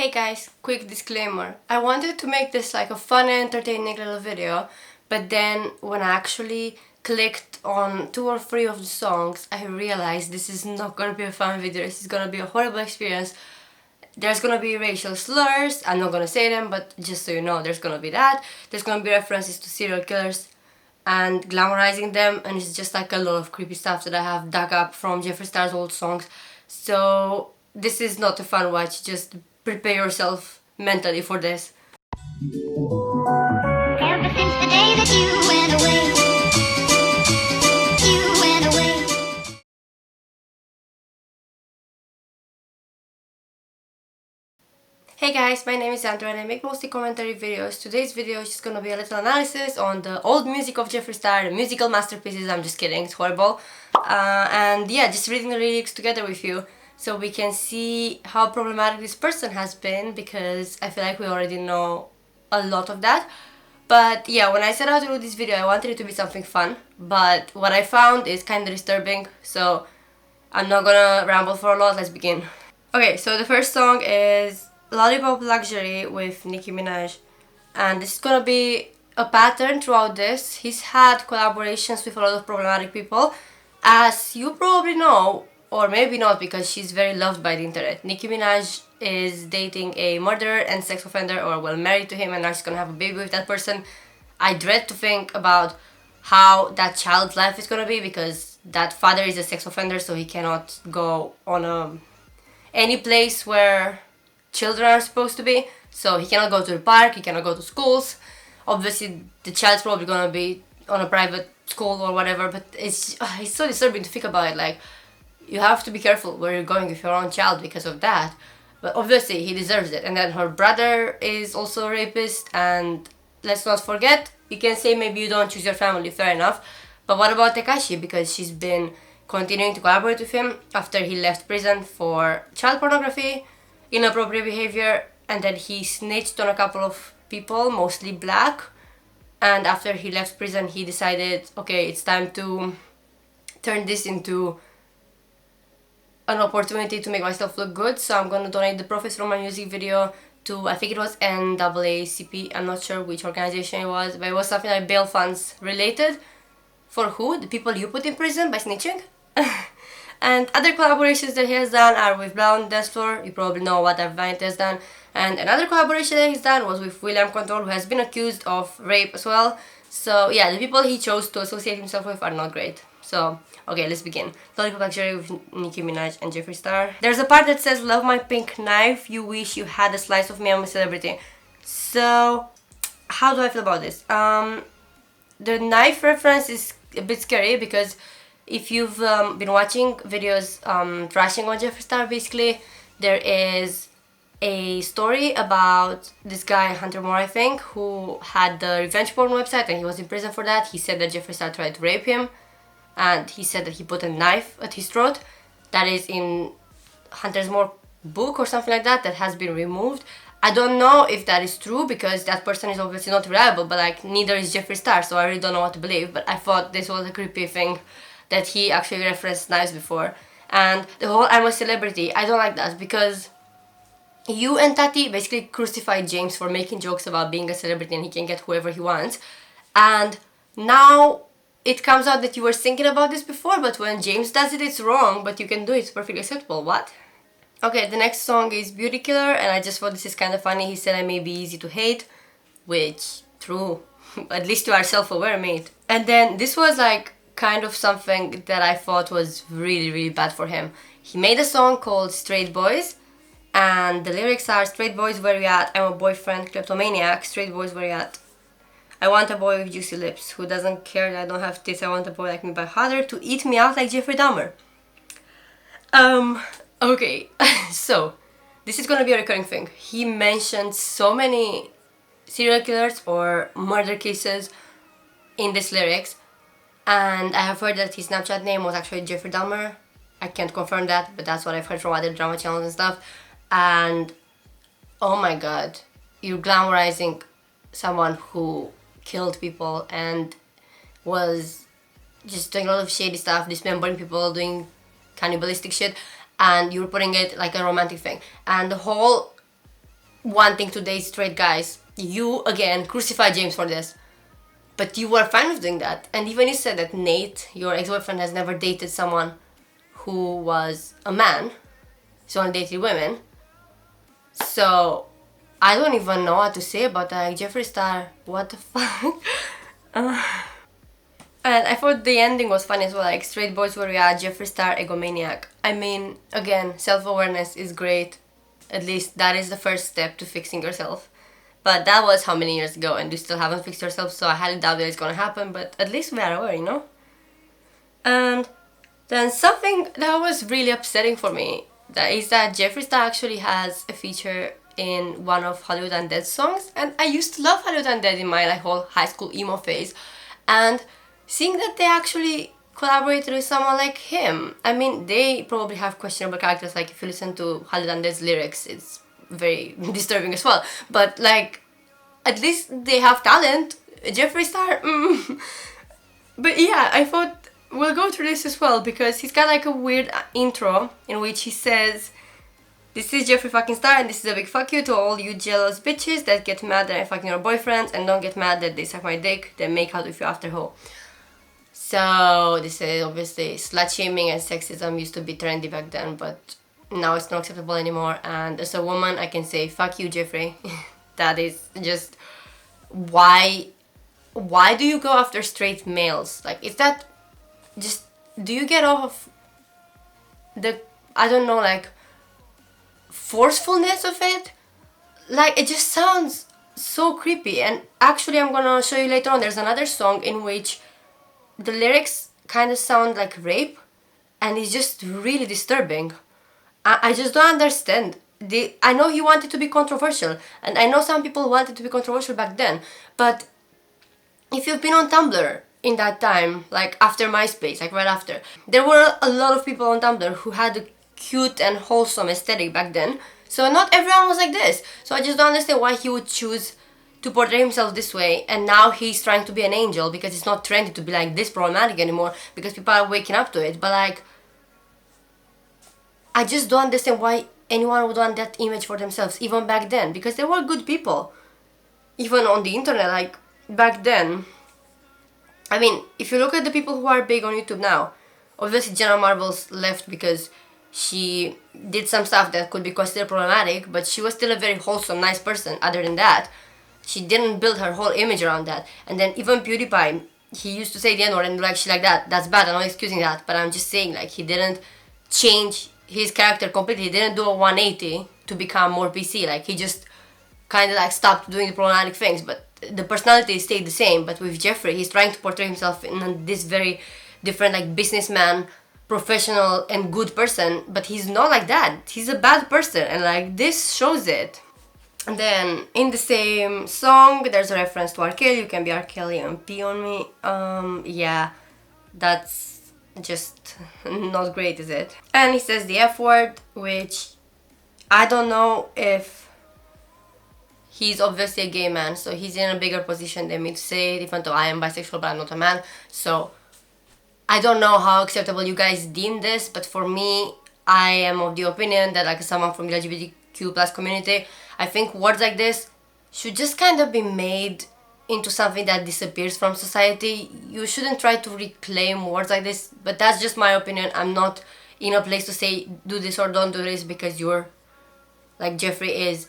Hey guys, quick disclaimer. I wanted to make this like a fun and entertaining little video, but then when I actually clicked on 2 or 3 of the songs, I realized this is not gonna be a fun video. This is gonna be a horrible experience. There's gonna be racial slurs. I'm not gonna say them, but just so you know, there's gonna be that. There's gonna be references to serial killers and glamorizing them, and it's just like a lot of creepy stuff that I have dug up from Jeffree Star's old songs. So this is not a fun watch, just prepare yourself mentally for this. Ever since the day that you went away, you went away. Hey guys, my name is Andra and I make mostly commentary videos. Today's video is just gonna be a little analysis on the old music of Jeffree Star, the musical masterpieces. I'm just kidding, it's horrible. And yeah, just reading the lyrics together with you so we can see how problematic this person has been, because I feel like we already know a lot of that. But yeah, when I set out to do this video, I wanted it to be something fun, but what I found is kind of disturbing, so I'm not gonna ramble for a lot. Let's begin. Okay, so the first song is Lollipop Luxury with Nicki Minaj, and this is gonna be a pattern throughout this. He's had collaborations with a lot of problematic people, as you probably know, or maybe not, because she's very loved by the internet. Nicki Minaj is dating a murderer and sex offender, or well, married to him, and now she's gonna have a baby with that person. I dread to think about how that child's life is gonna be, because that father is a sex offender, so he cannot go on any place where children are supposed to be. So he cannot go to the park, he cannot go to schools. Obviously the child's probably gonna be on a private school or whatever, but it's so disturbing to think about it. Like, you have to be careful where you're going with your own child because of that. But obviously he deserves it. And then her brother is also a rapist, and let's not forget, you can say maybe you don't choose your family, fair enough, but what about Tekashi? Because she's been continuing to collaborate with him after he left prison for child pornography, inappropriate behavior, and then he snitched on a couple of people, mostly black. And after he left prison, he decided, okay, it's time to turn this into an opportunity to make myself look good, so I'm gonna donate the profits from my music video to, I think it was NAACP, I'm not sure which organization it was, but it was something like bail funds related. For who? The people you put in prison by snitching? And other collaborations that he has done are with Brown Dance Floor. You probably know what that Vine has done. And another collaboration that he's done was with William Control, who has been accused of rape as well. So yeah, the people he chose to associate himself with are not great. So, okay, let's begin. Lollipop Luxury with Nicki Minaj and Jeffree Star. There's a part that says, "Love my pink knife, you wish you had a slice of me, I'm a celebrity." So, how do I feel about this? The knife reference is a bit scary, because if you've been watching videos trashing on Jeffree Star, basically, there is a story about this guy, Hunter Moore, I think, who had the revenge porn website, and he was in prison for that. He said that Jeffree Star tried to rape him, and he said that he put a knife at his throat. That is in Hunter Moore's book or something like that, that has been removed. I don't know if that is true, because that person is obviously not reliable, but like, neither is Jeffree Star, so I really don't know what to believe. But I thought this was a creepy thing that he actually referenced knives before. And the whole "I'm a celebrity," I don't like that, because you and Tati basically crucified James for making jokes about being a celebrity and he can get whoever he wants. And now it comes out that you were thinking about this before, but when James does it, it's wrong, but you can do it, it's perfectly acceptable. What? Okay, the next song is Beauty Killer, and I just thought this is kind of funny. He said I may be easy to hate, which, true. At least you are self-aware, mate. And then this was like kind of something that I thought was really, really bad for him. He made a song called Straight Boys, and the lyrics are, "Straight boys, where you at? I'm a boyfriend, kleptomaniac. Straight boys, where you at? I want a boy with juicy lips, who doesn't care that I don't have tits. I want a boy like me, but harder, to eat me out like Jeffrey Dahmer." Okay, so this is gonna be a recurring thing. He mentioned so many serial killers or murder cases in these lyrics, and I have heard that his Snapchat name was actually Jeffrey Dahmer. I can't confirm that, but that's what I've heard from other drama channels and stuff. And oh my god, you're glamorizing someone who killed people and was just doing a lot of shady stuff, dismembering people, doing cannibalistic shit, and you're putting it like a romantic thing. And the whole wanting to date straight guys. You, again, crucify James for this. But you were fine with doing that. And even you said that Nate, your ex-boyfriend, has never dated someone who was a man. He's only dated women. So, I don't even know what to say about that. Like, Jeffree Star, what the fuck? And I thought the ending was funny as well. Like, straight boys warrior, Jeffree Star, egomaniac. I mean, again, self-awareness is great. At least that is the first step to fixing yourself. But that was how many years ago, and you still haven't fixed yourself, so I highly doubt that it's gonna happen, but at least we are aware, you know? And then something that was really upsetting for me is that Jeffree Star actually has a feature in one of Hollywood Undead's songs, and I used to love Hollywood Undead in my like whole high school emo phase, and seeing that they actually collaborated with someone like him, I mean, they probably have questionable characters, like if you listen to Hollywood Undead's lyrics, it's very disturbing as well, but like at least they have talent. Jeffree Star, But yeah, I thought we'll go through this as well because he's got like a weird intro in which he says, "This is Jeffree fucking Star and this is a big fuck you to all you jealous bitches that get mad that I'm fucking your boyfriends and don't get mad that they suck my dick, then make out with you after hoe." So this is obviously slut shaming and sexism used to be trendy back then, but now it's not acceptable anymore, and as a woman I can say fuck you, Jeffree. That is just, why do you go after straight males? Like, is that just, do you get off of the, I don't know, like forcefulness of it? Like, it just sounds so creepy. And actually I'm gonna show you later on, there's another song in which the lyrics kind of sound like rape, and it's just really disturbing. I just don't understand. I know he wanted to be controversial, and I know some people wanted to be controversial back then, but if you've been on Tumblr in that time, like after MySpace, like right after, there were a lot of people on Tumblr who had a cute and wholesome aesthetic back then, so not everyone was like this. So I just don't understand why he would choose to portray himself this way, and now he's trying to be an angel because it's not trendy to be like this problematic anymore because people are waking up to it. But like, I just don't understand why anyone would want that image for themselves, even back then, because there were good people, even on the internet, like back then. I mean, if you look at the people who are big on YouTube now, obviously Jenna Marbles left because she did some stuff that could be considered problematic, but she was still a very wholesome, nice person. Other than that, she didn't build her whole image around that. And then even PewDiePie, he used to say the N-word and like shit like that. That's bad, I'm not excusing that, but I'm just saying, like, he didn't change his character completely. He didn't do a 180 to become more PC. Like, he just kind of like stopped doing the problematic things, but the personality stayed the same. But with Jeffree, he's trying to portray himself in this very different, like, businessman, professional and good person, but he's not like that. He's a bad person, and like this shows it. And then in the same song there's a reference to R. Kelly. You can be R. Kelly and pee on me. Yeah, that's just not great, is it? And he says the F word, which I don't know if he's obviously a gay man, so he's in a bigger position than me to say it, even though I am bisexual but I'm not a man. So I don't know how acceptable you guys deem this, but for me, I am of the opinion that, like, someone from the LGBTQ plus community, I think words like this should just kind of be made into something that disappears from society. You shouldn't try to reclaim words like this, but that's just my opinion. I'm not in a place to say do this or don't do this because you're, like, Jeffree is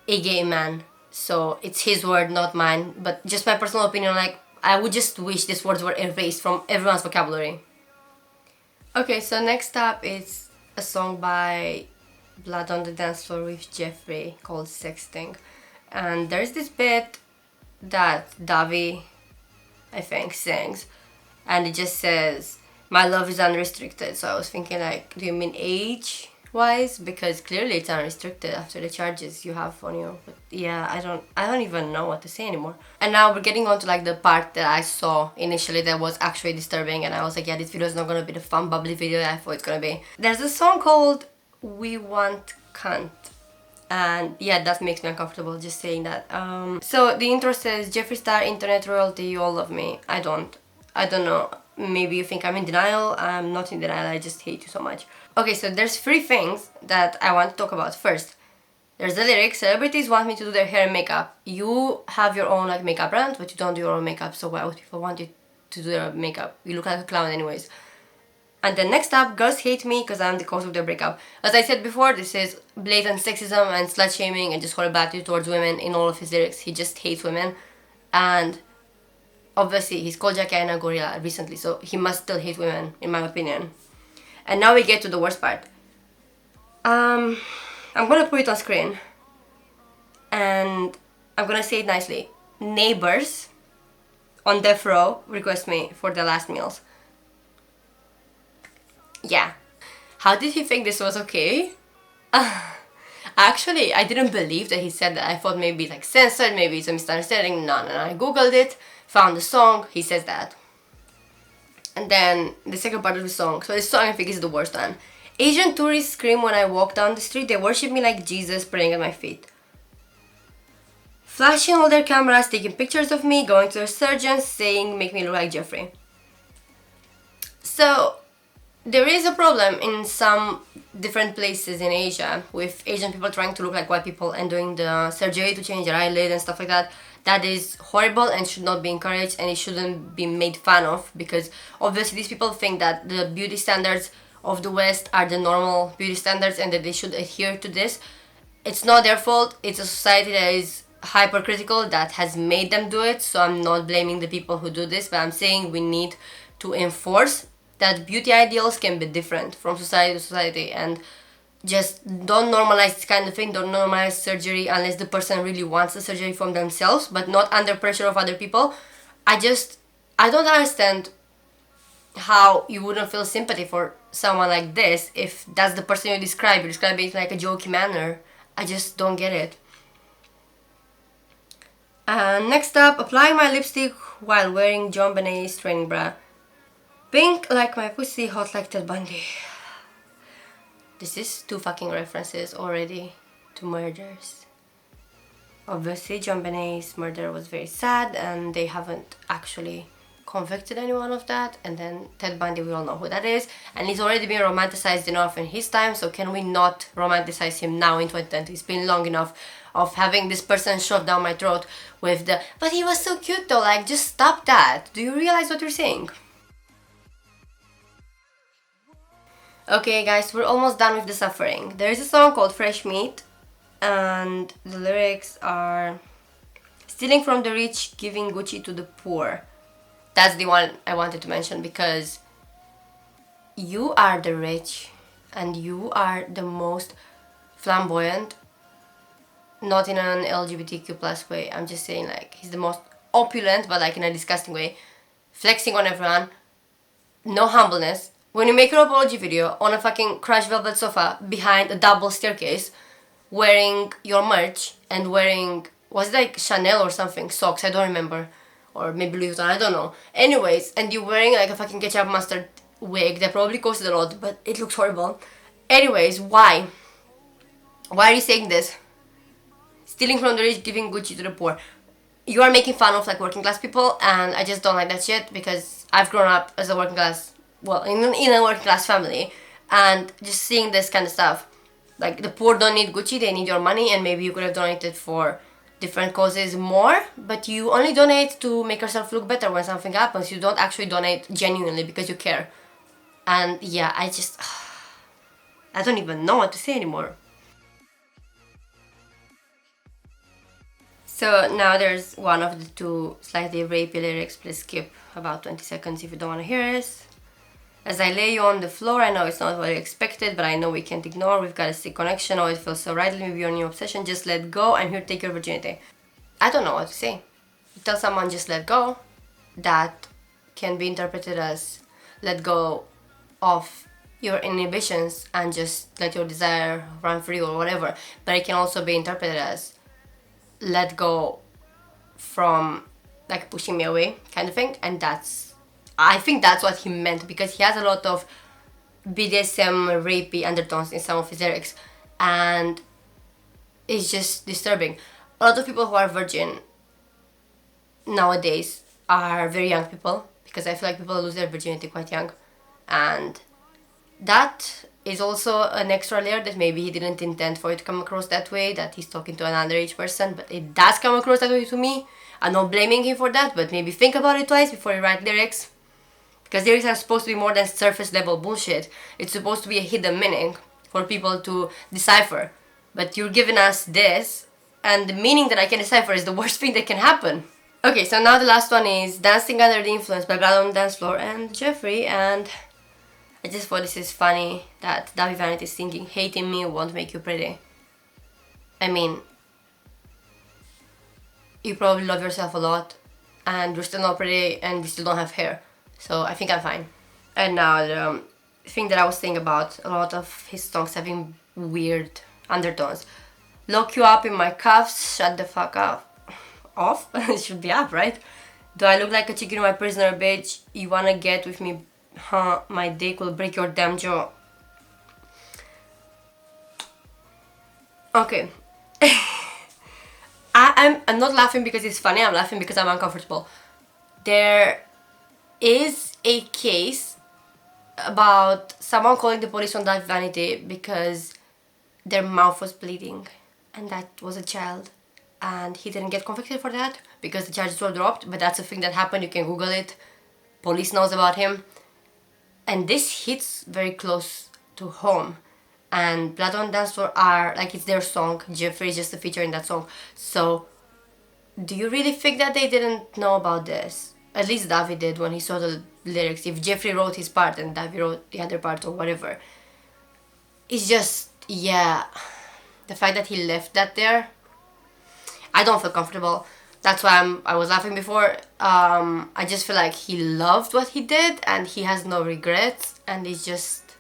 a gay man, so it's his word, not mine. But just my personal opinion, like, I would just wish these words were erased from everyone's vocabulary. Okay, so next up is a song by Blood on the Dance Floor with Jeffree called Sexting. And there's this bit that Davi, I think, sings, and it just says, "My love is unrestricted." So I was thinking, like, do you mean age-wise? Because clearly it's unrestricted after the charges you have on you. But yeah, I don't even know what to say anymore. And now we're getting on to, like, the part that I saw initially that was actually disturbing, and I was like, yeah, this video is not gonna be the fun, bubbly video that I thought it's gonna be. There's a song called "We Want Cunt," and yeah, that makes me uncomfortable just saying that. So the intro says, "Jeffree Star, internet royalty, you all love me." I don't know. Maybe you think I'm in denial. I'm not in denial, I just hate you so much. Okay, so there's three things that I want to talk about. First, There's the lyrics: celebrities want me to do their hair and makeup. You have your own like makeup brand, but you don't do your own makeup, so why would people want you to do their makeup? You look like a clown anyways. And then next up, girls hate me because I'm the cause of their breakup. As I said before, this is blatant sexism and slut shaming and just horrible attitude towards women in all of his lyrics. He just hates women. And obviously he's called Jackie and a gorilla recently, so he must still hate women, in my opinion. And now we get to the worst part. I'm gonna put it on screen. And I'm gonna say it nicely. Neighbors on death row request me for the last meals. Yeah. How did he think this was okay? Actually, I didn't believe that he said that. I thought maybe like censored, maybe it's a misunderstanding. No. I googled it, found the song, he says that. And then the second part of the song. So this song I think is the worst one. Asian tourists scream when I walk down the street. They worship me like Jesus, praying at my feet. Flashing all their cameras, taking pictures of me, going to their surgeons, saying make me look like Jeffree. So there is a problem in some different places in Asia with Asian people trying to look like white people and doing the surgery to change their eyelid and stuff like that. That is horrible and should not be encouraged, and it shouldn't be made fun of, because obviously these people think that the beauty standards of the West are the normal beauty standards and that they should adhere to this. It's not their fault. It's a society that is hypercritical that has made them do it, so I'm not blaming the people who do this, but I'm saying we need to enforce that beauty ideals can be different from society to society, and just don't normalize this kind of thing. Don't normalize surgery unless the person really wants the surgery from themselves, but not under pressure of other people. I don't understand how you wouldn't feel sympathy for someone like this if that's the person you describe. You describe it like a jokey manner. I just don't get it. Next up, applying my lipstick while wearing John Benet's training bra. Pink like my pussy, hot like Ted Bundy. This is 2 fucking references already to murders. Obviously, John Benet's murder was very sad and they haven't actually convicted anyone of that. And then Ted Bundy, we all know who that is. And he's already been romanticized enough in his time, so can we not romanticize him now in 2020? It's been long enough of having this person shoved down my throat with the, but he was so cute though, like just stop that. Do you realize what you're saying? Okay guys, we're almost done with the suffering. There is a song called Fresh Meat and the lyrics are stealing from the rich, giving Gucci to the poor. That's the one I wanted to mention because you are the rich and you are the most flamboyant, not in an LGBTQ plus way, I'm just saying like he's the most opulent but like in a disgusting way, flexing on everyone, no humbleness. When you make your apology video on a fucking crushed velvet sofa behind a double staircase, wearing your merch and wearing, was it like Chanel or something, socks, I don't remember, or maybe Louis Vuitton, I don't know. Anyways, and you're wearing like a fucking ketchup mustard wig that probably costed a lot, but it looks horrible. Anyways, why? Why are you saying this? Stealing from the rich, giving Gucci to the poor. You are making fun of like working class people, and I just don't like that shit because I've grown up as a working class, well, in a working class family, and just seeing this kind of stuff. Like the poor don't need Gucci, they need your money, and maybe you could have donated for different causes more, but you only donate to make yourself look better when something happens. You don't actually donate genuinely because you care. And yeah, I don't even know what to say anymore. So now there's one of the 2 slightly rapey lyrics. Please skip about 20 seconds if you don't want to hear this. As I lay you on the floor, I know it's not what you expected, but I know we can't ignore. We've got a sick connection. Oh, it feels so right. Let me be your new obsession. Just let go. I'm here to take your virginity. I don't know what to say. You tell someone just let go. That can be interpreted as let go of your inhibitions and just let your desire run free or whatever. But it can also be interpreted as let go from like pushing me away kind of thing. And I think that's what he meant, because he has a lot of BDSM rapey undertones in some of his lyrics, and it's just disturbing. A lot of people who are virgin nowadays are very young people, because I feel like people lose their virginity quite young, and that is also an extra layer that maybe he didn't intend for it to come across that way, that he's talking to an underage person, but it does come across that way to me. I'm not blaming him for that, but maybe think about it twice before you write lyrics. Because lyrics are supposed to be more than surface level bullshit. It's supposed to be a hidden meaning for people to decipher. But you're giving us this, and the meaning that I can decipher is the worst thing that can happen. Okay, so now the last one is Dancing Under the Influence by Blood on the Dance Floor and Jeffree, and I just thought this is funny that Davi Vanity is singing "Hating me won't make you pretty." I mean, you probably love yourself a lot, and you're still not pretty, and you still don't have hair. So I think I'm fine. And now the thing that I was saying about a lot of his songs having weird undertones. Lock you up in my cuffs, shut the fuck up. Off? It should be up, right? Do I look like a chicken in my prisoner, bitch? You wanna get with me? Huh? My dick will break your damn jaw. Okay. I'm not laughing because it's funny, I'm laughing because I'm uncomfortable. There is a case about someone calling the police on that vanity because their mouth was bleeding and that was a child, and he didn't get convicted for that because the charges were dropped, but that's a thing that happened. You can Google it. Police knows about him, and this hits very close to home. And Blood on Dance Floor are like, it's their song. Jeffree is just a feature in that song. So do you really think that they didn't know about this? At least Davi did when he saw the lyrics. If Jeffree wrote his part and Davi wrote the other part or whatever, it's just, yeah, the fact that he left that there, I don't feel comfortable. That's why I was laughing before. I just feel like he loved what he did and he has no regrets, and it's just,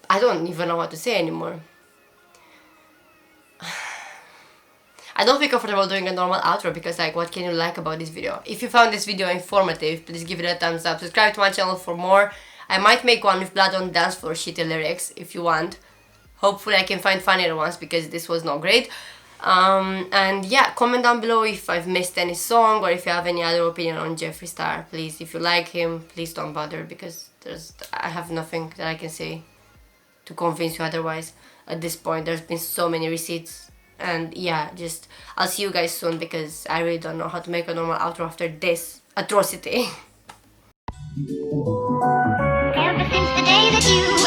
I don't even know what to say anymore. I don't feel comfortable doing a normal outro because, like, what can you like about this video? If you found this video informative, please give it a thumbs up. Subscribe to my channel for more. I might make one with Blood on the Dance Floor shitty lyrics if you want. Hopefully I can find funnier ones because this was not great. And yeah, comment down below if I've missed any song or if you have any other opinion on Jeffree Star. Please, if you like him, please don't bother because I have nothing that I can say to convince you otherwise. At this point, there's been so many receipts. And yeah, just I'll see you guys soon because I really don't know how to make a normal outro after this atrocity. Ever since the day that you